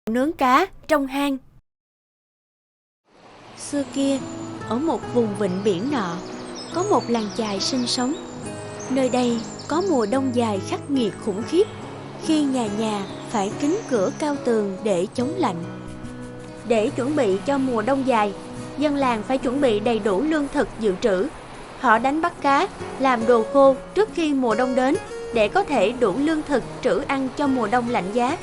nướng cá trong hang. Xưa kia, ở một vùng vịnh biển nọ, có một làng chài sinh sống. Nơi đây có mùa đông dài khắc nghiệt khủng khiếp, khi nhà nhà phải kín cửa cao tường để chống lạnh. Để chuẩn bị cho mùa đông dài, dân làng phải chuẩn bị đầy đủ lương thực dự trữ. Họ đánh bắt cá, làm đồ khô trước khi mùa đông đến để có thể đủ lương thực trữ ăn cho mùa đông lạnh giá.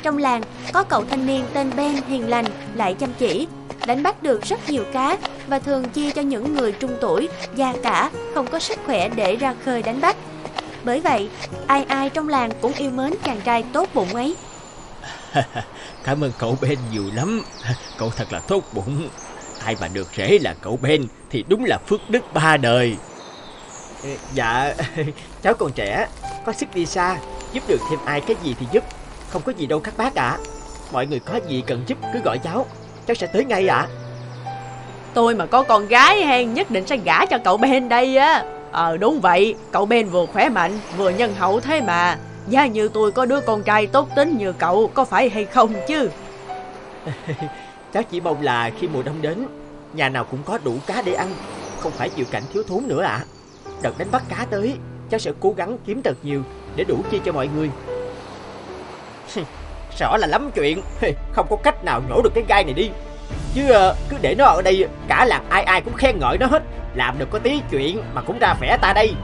Trong làng có cậu thanh niên tên Ben hiền lành lại chăm chỉ, đánh bắt được rất nhiều cá và thường chia cho những người trung tuổi, già cả, không có sức khỏe để ra khơi đánh bắt. Bởi vậy, ai ai trong làng cũng yêu mến chàng trai tốt bụng ấy. Cảm ơn cậu Ben nhiều lắm. Cậu thật là tốt bụng. Ai mà được rể là cậu Ben thì đúng là phước đức ba đời. Dạ, cháu còn trẻ, có sức đi xa, giúp được thêm ai cái gì thì giúp. Không có gì đâu các bác ạ. Mọi người có gì cần giúp cứ gọi cháu sẽ tới ngay ạ. Tôi mà có con gái hen, nhất định sẽ gả cho cậu Ben đây á. Đúng vậy, cậu Ben vừa khỏe mạnh vừa nhân hậu thế mà. Giá như tôi có đứa con trai tốt tính như cậu, có phải hay không chứ? Cháu chỉ mong là khi mùa đông đến, nhà nào cũng có đủ cá để ăn, không phải chịu cảnh thiếu thốn nữa ạ. Đợt đánh bắt cá tới, cháu sẽ cố gắng kiếm thật nhiều để đủ chia cho mọi người. Rõ là lắm chuyện, không có cách nào nhổ được cái gai này đi. Chứ cứ để nó ở đây, cả làng ai ai cũng khen ngợi nó hết. Làm được có tí chuyện mà cũng ra vẻ ta đây.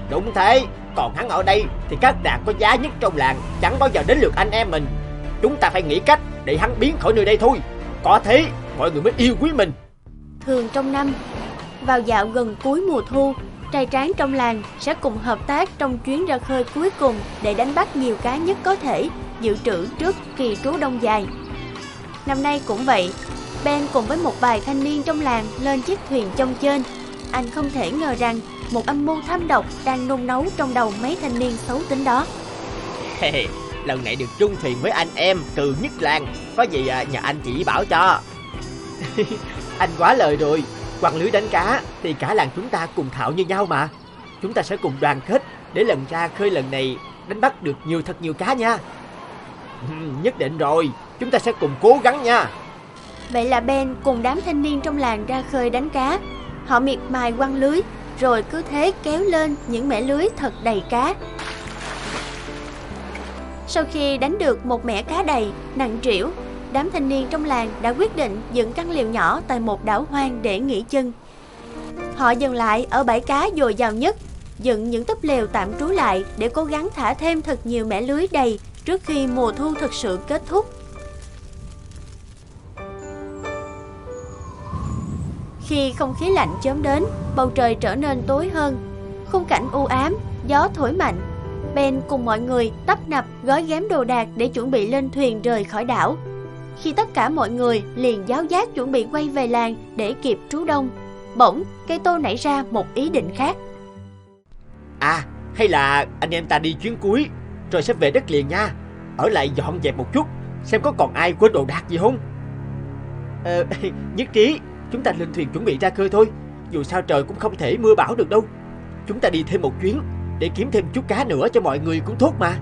Đúng thế, còn hắn ở đây thì các đàn có giá nhất trong làng chẳng bao giờ đến lượt anh em mình. Chúng ta phải nghĩ cách để hắn biến khỏi nơi đây thôi. Có thế mọi người mới yêu quý mình. Thường trong năm, vào dạo gần cuối mùa thu, trai tráng trong làng sẽ cùng hợp tác trong chuyến ra khơi cuối cùng để đánh bắt nhiều cá nhất có thể, dự trữ trước kỳ trú đông dài. Năm nay cũng vậy, Ben cùng với một vài thanh niên trong làng lên chiếc thuyền chông trên. Anh không thể ngờ rằng một âm mưu thâm độc đang nung nấu trong đầu mấy thanh niên xấu tính đó. Lần này được chung thuyền với anh em từ nhất làng, có gì nhờ anh chỉ bảo cho. Anh quá lời rồi. Quăng lưới đánh cá thì cả làng chúng ta cùng thạo như nhau mà. Chúng ta sẽ cùng đoàn kết để lần ra khơi lần này đánh bắt được thật nhiều cá nha. Nhất định rồi, chúng ta sẽ cùng cố gắng nha. Vậy là Ben cùng đám thanh niên trong làng ra khơi đánh cá. Họ miệt mài quăng lưới, rồi cứ thế kéo lên những mẻ lưới thật đầy cá. Sau khi đánh được một mẻ cá đầy, nặng trĩu, đám thanh niên trong làng đã quyết định dựng căn lều nhỏ tại một đảo hoang để nghỉ chân. Họ dừng lại ở bãi cá dồi dào nhất, dựng những túp lều tạm trú lại để cố gắng thả thêm thật nhiều mẻ lưới đầy trước khi mùa thu thực sự kết thúc. Khi không khí lạnh chớm đến, bầu trời trở nên tối hơn, khung cảnh u ám, gió thổi mạnh. Ben cùng mọi người tấp nập gói ghém đồ đạc để chuẩn bị lên thuyền rời khỏi đảo. Khi tất cả mọi người liền giáo giác chuẩn bị quay về làng để kịp trú đông, bỗng cây tô nảy ra một ý định khác. Hay là anh em ta đi chuyến cuối rồi sẽ về đất liền nha. Ở lại dọn dẹp một chút, xem có còn ai quên đồ đạc gì không. Nhất trí, chúng ta lên thuyền chuẩn bị ra khơi thôi. Dù sao trời cũng không thể mưa bão được đâu. Chúng ta đi thêm một chuyến để kiếm thêm chút cá nữa cho mọi người cũng tốt mà.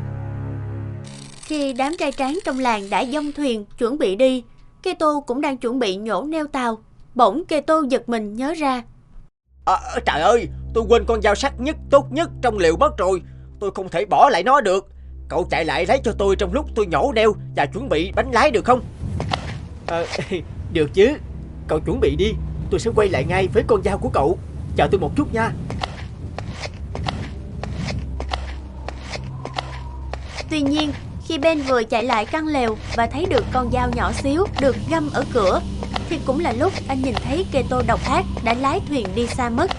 Khi đám trai tráng trong làng đã dông thuyền chuẩn bị đi, cây tô cũng đang chuẩn bị nhổ neo tàu. Bỗng cây tô giật mình nhớ ra. Trời ơi, tôi quên con dao sắc tốt nhất trong lều mất rồi. Tôi không thể bỏ lại nó được. Cậu chạy lại lấy cho tôi trong lúc tôi nhổ neo và chuẩn bị bánh lái được không? Được chứ. Cậu chuẩn bị đi, tôi sẽ quay lại ngay với con dao của cậu. Chờ tôi một chút nha. Tuy nhiên, khi Ben vừa chạy lại căn lều và thấy được con dao nhỏ xíu được găm ở cửa, thì cũng là lúc anh nhìn thấy cây tô độc ác đã lái thuyền đi xa mất.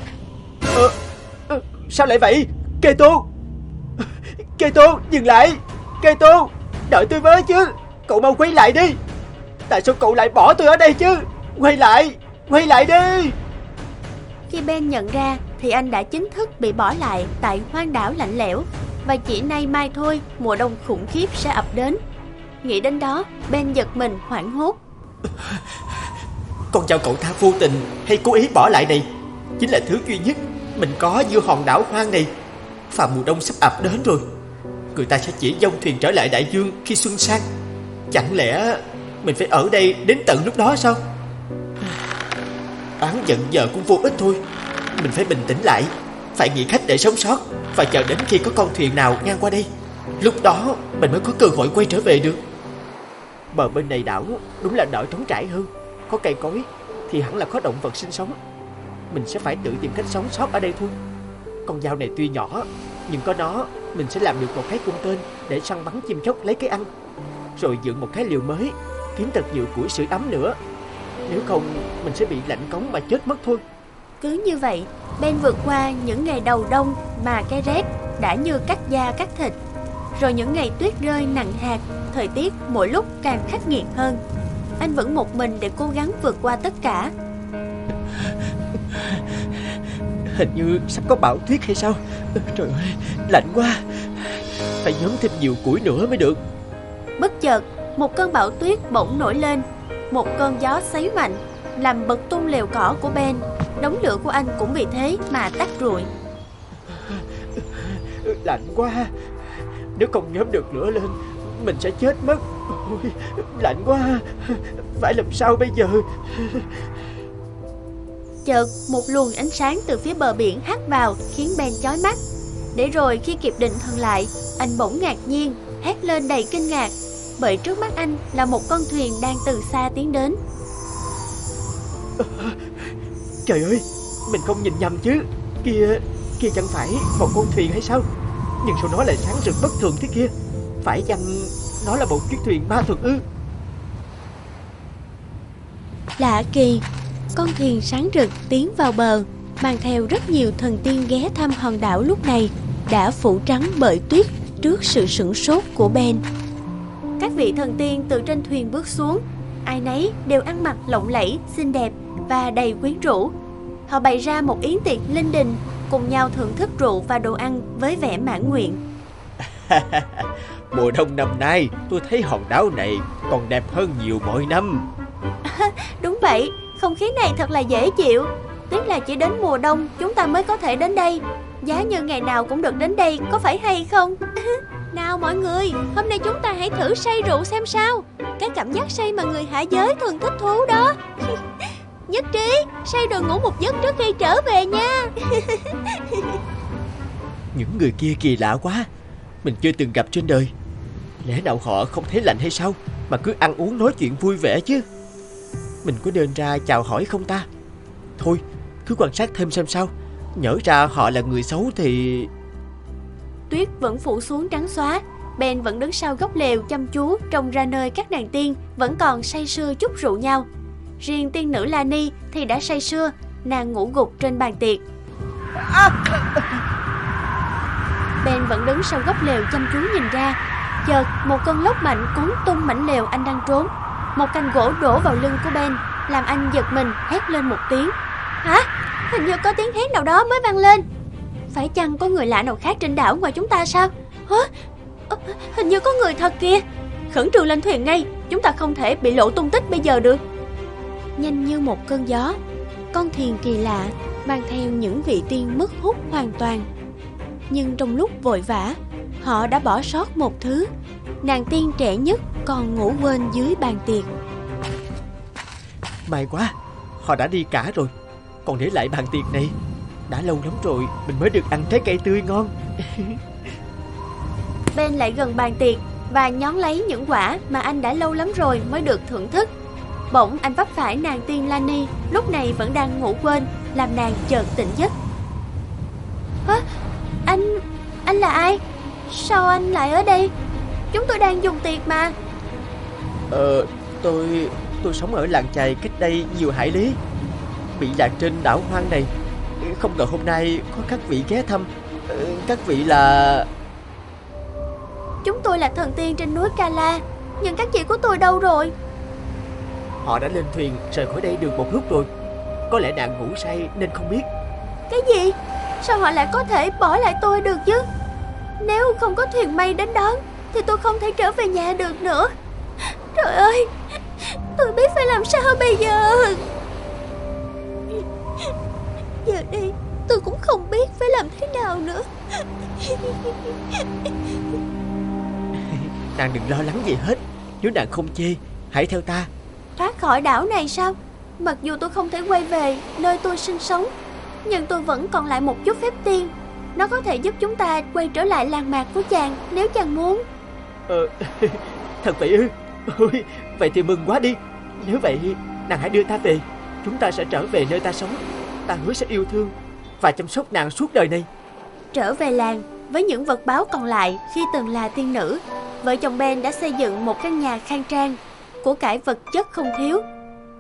Sao lại vậy? Cây tô, dừng lại. Cây tô, đợi tôi với chứ. Cậu mau quay lại đi. Tại sao cậu lại bỏ tôi ở đây chứ? Quay lại đi. Khi Ben nhận ra thì anh đã chính thức bị bỏ lại tại hoang đảo lạnh lẽo, và chỉ nay mai thôi mùa đông khủng khiếp sẽ ập đến. Nghĩ đến đó, Ben giật mình hoảng hốt. Con dao cậu ta vô tình hay cố ý bỏ lại này chính là thứ duy nhất mình có giữa hòn đảo hoang này. Và mùa đông sắp ập đến rồi. Người ta sẽ chỉ dông thuyền trở lại đại dương khi xuân sang. Chẳng lẽ mình phải ở đây đến tận lúc đó sao? Oán giận giờ cũng vô ích thôi. Mình phải bình tĩnh lại, phải nghĩ cách để sống sót, và chờ đến khi có con thuyền nào ngang qua đây. Lúc đó mình mới có cơ hội quay trở về được. Bờ bên này đảo đúng là đỡ trống trải hơn. Có cây cối thì hẳn là có động vật sinh sống. Mình sẽ phải tự tìm cách sống sót ở đây thôi. Con dao này tuy nhỏ, nhưng có nó mình sẽ làm được một cái cung tên để săn bắn chim chóc lấy cái ăn, rồi dựng một cái liều mới, kiếm thật nhiều củi sưởi ấm nữa. Nếu không mình sẽ bị lạnh cống mà chết mất thôi. Cứ như vậy, Ben vượt qua những ngày đầu đông mà cái rét đã như cắt da cắt thịt. Rồi những ngày tuyết rơi nặng hạt, thời tiết mỗi lúc càng khắc nghiệt hơn. Anh vẫn một mình để cố gắng vượt qua tất cả. Hình như sắp có bão tuyết hay sao? Trời ơi, lạnh quá. Phải nhóm thêm nhiều củi nữa mới được. Bất chợt, một cơn bão tuyết bỗng nổi lên. Một cơn gió xoáy mạnh làm bật tung lều cỏ của Ben. Đống lửa của anh cũng vì thế mà tắt rụi. Lạnh quá. Nếu không nhóm được lửa lên, mình sẽ chết mất. Ôi, lạnh quá. Phải làm sao bây giờ? Chợt một luồng ánh sáng từ phía bờ biển hắt vào khiến Ben chói mắt. Để rồi khi kịp định thần lại, anh bỗng ngạc nhiên, hét lên đầy kinh ngạc, bởi trước mắt anh là một con thuyền đang từ xa tiến đến. Trời ơi, mình không nhìn nhầm chứ. Kia chẳng phải một con thuyền hay sao? Nhưng sao nó lại sáng rực bất thường thế kia? Phải chăng nó là một chiếc thuyền ma thuật ư? Lạ kỳ, con thuyền sáng rực tiến vào bờ, mang theo rất nhiều thần tiên ghé thăm hòn đảo lúc này đã phủ trắng bởi tuyết trước sự sửng sốt của Ben. Các vị thần tiên từ trên thuyền bước xuống, ai nấy đều ăn mặc lộng lẫy, xinh đẹp và đầy quyến rũ. Họ bày ra một yến tiệc linh đình, cùng nhau thưởng thức rượu và đồ ăn với vẻ mãn nguyện. Mùa đông năm nay tôi thấy hòn đảo này còn đẹp hơn nhiều mọi năm. Đúng vậy, không khí này thật là dễ chịu. Tiếc là chỉ đến mùa đông chúng ta mới có thể đến đây. Giá như ngày nào cũng được đến đây, có phải hay không? Nào mọi người, hôm nay chúng ta hãy thử say rượu xem sao. Cái cảm giác say mà người hạ giới thường thích thú đó. Nhất trí, say rồi ngủ một giấc trước khi trở về nha. Những người kia kỳ lạ quá, mình chưa từng gặp trên đời. Lẽ nào họ không thấy lạnh hay sao mà cứ ăn uống nói chuyện vui vẻ chứ? Mình có nên ra chào hỏi không ta? Thôi, cứ quan sát thêm xem sao. Nhỡ ra họ là người xấu thì... Tuyết vẫn phủ xuống trắng xóa. Ben vẫn đứng sau góc lều chăm chú trông ra nơi các nàng tiên vẫn còn say sưa chúc rượu nhau. Riêng tiên nữ Lani thì đã say sưa, nàng ngủ gục trên bàn tiệc. Ben vẫn đứng sau góc lều chăm chú nhìn ra. Chợt một cơn lốc mạnh cuốn tung mảnh lều anh đang trốn. Một cành gỗ đổ vào lưng của Ben, làm anh giật mình hét lên một tiếng. Hả? Hình như có tiếng hét nào đó mới vang lên. Phải chăng có người lạ nào khác trên đảo ngoài chúng ta sao? Hả? Hình như có người thật kìa. Khẩn trương lên thuyền ngay, chúng ta không thể bị lộ tung tích bây giờ được. Nhanh như một cơn gió, con thuyền kỳ lạ mang theo những vị tiên mất hút hoàn toàn. Nhưng trong lúc vội vã, họ đã bỏ sót một thứ. Nàng tiên trẻ nhất còn ngủ quên dưới bàn tiệc. May quá, họ đã đi cả rồi. Còn để lại bàn tiệc này. Đã lâu lắm rồi mình mới được ăn trái cây tươi ngon. Ben lại gần bàn tiệc và nhón lấy những quả mà anh đã lâu lắm rồi mới được thưởng thức. Bỗng anh vấp phải nàng tiên Lani, lúc này vẫn đang ngủ quên, làm nàng chợt tỉnh giấc. Hả? Anh là ai? Sao anh lại ở đây? Chúng tôi đang dùng tiệc mà. Tôi sống ở làng chài cách đây nhiều hải lý, bị lạc trên đảo hoang này. Không ngờ hôm nay có các vị ghé thăm. Các vị là... Chúng tôi là thần tiên trên núi Kala. Nhưng các chị của tôi đâu rồi? Họ đã lên thuyền rời khỏi đây được một lúc rồi. Có lẽ nàng ngủ say nên không biết. Cái gì? Sao họ lại có thể bỏ lại tôi được chứ? Nếu không có thuyền may đến đón thì tôi không thể trở về nhà được nữa. Trời ơi, tôi biết phải làm sao bây giờ. Giờ đây tôi cũng không biết phải làm thế nào nữa. Nàng đừng lo lắng gì hết. Nếu nàng không chê, hãy theo ta. Thoát khỏi đảo này sao? Mặc dù tôi không thể quay về nơi tôi sinh sống, nhưng tôi vẫn còn lại một chút phép tiên. Nó có thể giúp chúng ta quay trở lại làng mạc của chàng nếu chàng muốn. Thật vậy ư? Ôi, vậy thì mừng quá đi. Nếu vậy, nàng hãy đưa ta về. Chúng ta sẽ trở về nơi ta sống. Ta hứa sẽ yêu thương và chăm sóc nàng suốt đời này. Trở về làng với những vật báu còn lại khi từng là tiên nữ, vợ chồng Ben đã xây dựng một căn nhà khang trang, của cải vật chất không thiếu.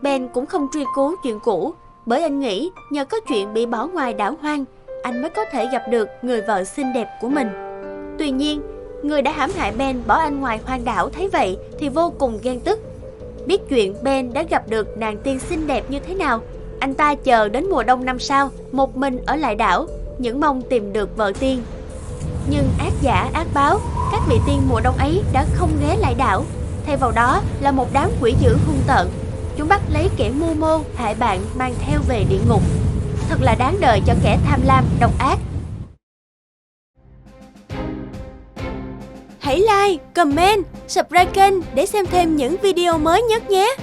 Ben cũng không truy cứu chuyện cũ, bởi anh nghĩ nhờ có chuyện bị bỏ ngoài đảo hoang, anh mới có thể gặp được người vợ xinh đẹp của mình. Tuy nhiên, người đã hãm hại Ben bỏ anh ngoài hoang đảo thấy vậy thì vô cùng ghen tức. Biết chuyện Ben đã gặp được nàng tiên xinh đẹp như thế nào, anh ta chờ đến mùa đông năm sau, một mình ở lại đảo, những mong tìm được vợ tiên. Nhưng ác giả ác báo, các vị tiên mùa đông ấy đã không ghé lại đảo. Thay vào đó là một đám quỷ dữ hung tợn. Chúng bắt lấy kẻ mưu mô hại bạn mang theo về địa ngục. Thật là đáng đời cho kẻ tham lam độc ác. Hãy like, comment, subscribe kênh để xem thêm những video mới nhất nhé.